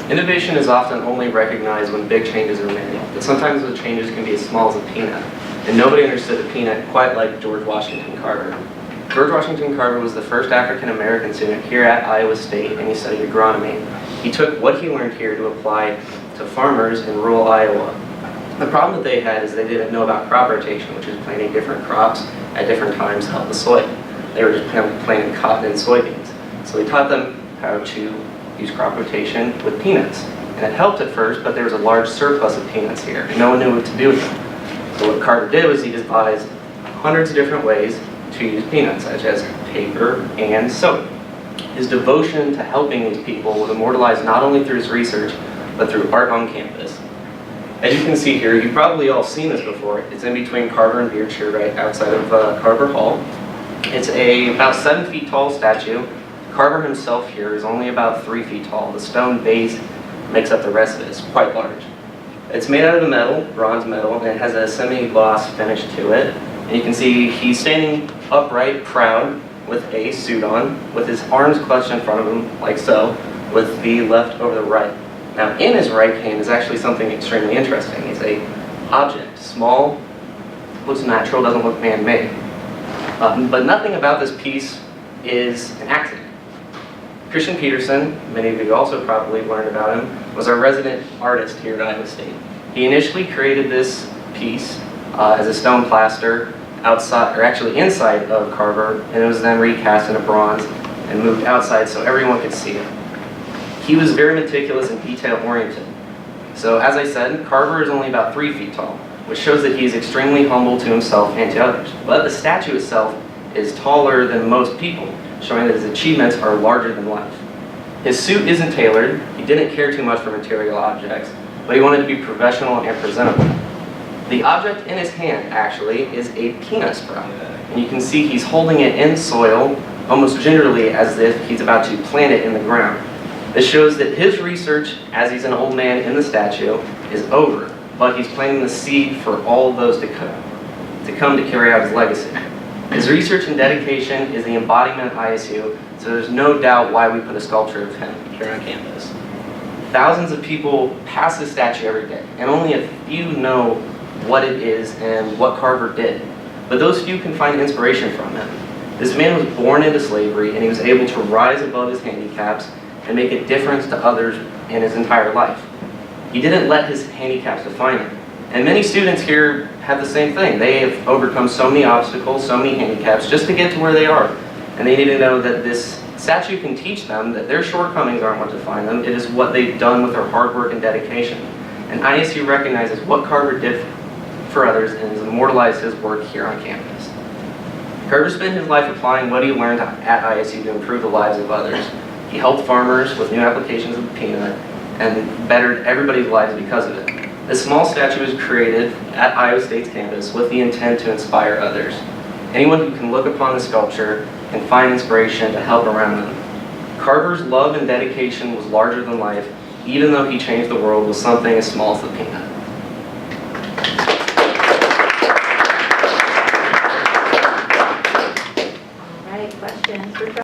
Innovation is often only recognized when big changes are made, but sometimes those changes can be as small as a peanut. And nobody understood a peanut quite like George Washington Carver. George Washington Carver was the first African-American student here at Iowa State, and he studied agronomy. He took what he learned here to apply to farmers in rural Iowa. The problem that they had is they didn't know about crop rotation, which is planting different crops at different times to help the soil. They were just planting cotton and soybeans. So he taught them how to use crop rotation with peanuts. And it helped at first, but there was a large surplus of peanuts here, and no one knew what to do with them. So what Carver did was he devised hundreds of different ways to use peanuts, such as paper and soap. His devotion to helping these people was immortalized not only through his research, but through art on campus. As you can see here, you've probably all seen this before. It's in between Carver and Beardshire, right outside of Carver Hall. It's a about 7 feet tall statue. Carver himself here is only about 3 feet tall. The stone base makes up the rest of it. It's quite large. It's made out of metal, bronze metal, and it has a semi-gloss finish to it. And you can see he's standing upright, proud, with a suit on, with his arms clutched in front of him, like so, with the left over the right. Now, in his right hand is actually something extremely interesting. It's an object, small, looks natural, doesn't look man-made. But nothing about this piece is an accident. Christian Peterson, many of you also probably learned about him, was our resident artist here at Iowa State. He initially created this piece as a stone plaster outside, or actually inside of Carver, and it was then recast into bronze and moved outside so everyone could see it. He was very meticulous and detail-oriented. So as I said, Carver is only about 3 feet tall, which shows that he is extremely humble to himself and to others. But the statue itself is taller than most people, showing that his achievements are larger than life. His suit isn't tailored. He didn't care too much for material objects, but he wanted to be professional and presentable. The object in his hand, actually, is a peanut sprout. And you can see he's holding it in soil, almost gingerly as if he's about to plant it in the ground. This shows that his research, as he's an old man in the statue, is over, but he's planting the seed for all of those to come to carry out his legacy. His research and dedication is the embodiment of ISU, so there's no doubt why we put a sculpture of him here on campus. Thousands of people pass this statue every day, and only a few know what it is and what Carver did. But those few can find inspiration from him. This man was born into slavery, and he was able to rise above his handicaps and make a difference to others in his entire life. He didn't let his handicaps define him. And many students here have the same thing. They have overcome so many obstacles, so many handicaps, just to get to where they are. And they need to know that this statue can teach them that their shortcomings aren't what define them. It is what they've done with their hard work and dedication. And ISU recognizes what Carver did for others and has immortalized his work here on campus. Carver spent his life applying what he learned at ISU to improve the lives of others. He helped farmers with new applications of the peanut and bettered everybody's lives because of it. This small statue was created at Iowa State's campus with the intent to inspire others. Anyone who can look upon the sculpture can find inspiration to help around them. Carver's love and dedication was larger than life, even though he changed the world with something as small as the peanut.